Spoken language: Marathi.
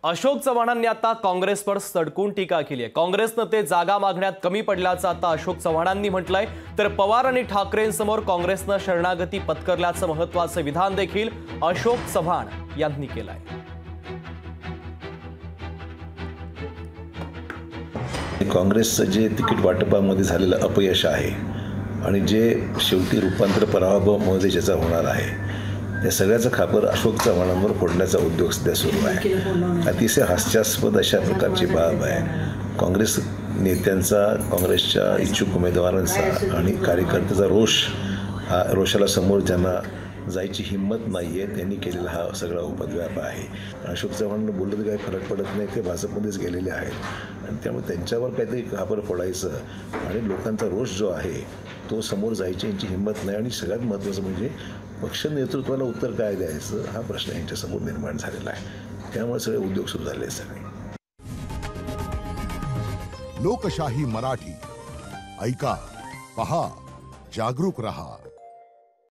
अशोक चव्हाणांनी आता काँग्रेसवर सडकून टीका केली आहे। काँग्रेसनं ते जागा मागण्यात कमी पडल्याचं आता अशोक चव्हाणांनी म्हटलंय। तर पवार आणि ठाकरेंसमोर काँग्रेसनं शरणागती पत्करल्याचं महत्त्वाचं विधान देखील अशोक चव्हाण यांनी केलंय। काँग्रेसचं जे तिकीट वाटपामध्ये झालेलं अपयश आहे आणि जे शेवटी रूपांतर पराभव मध्ये ज्याचा होणार आहे, या सगळ्याचा खापर अशोक चव्हाणांवर फोडण्याचा उद्योग सध्या सुरू आहे। अतिशय हास्यास्पद अशा प्रकारची बाब आहे। काँग्रेस नेत्यांचा, काँग्रेसच्या इच्छुक उमेदवारांचा आणि कार्यकर्त्याचा रोषाला समोर ज्यांना जायची हिंमत नाही आहे त्यांनी केलेला हा सगळा उपद्व्याप आहे। अशोक चव्हाण बोललं तर काही फरक पडत नाही, ते भाजपमध्येच गेलेले आहेत आणि त्यामुळे त्यांच्यावर काहीतरी खापर फोडायचं आणि लोकांचा रोष जो आहे तो समोर जायची यांची हिंमत नाही। आणि सगळ्यात महत्त्वाचं म्हणजे पक्ष नेतृत्वाला उत्तर काय द्यायचं हा प्रश्न यांच्यासमोर निर्माण झालेला आहे। त्यामुळे सगळे उद्योग सुरू झाले आहेत सगळे। लोकशाही मराठी ऐका, पहा, जागरूक रहा।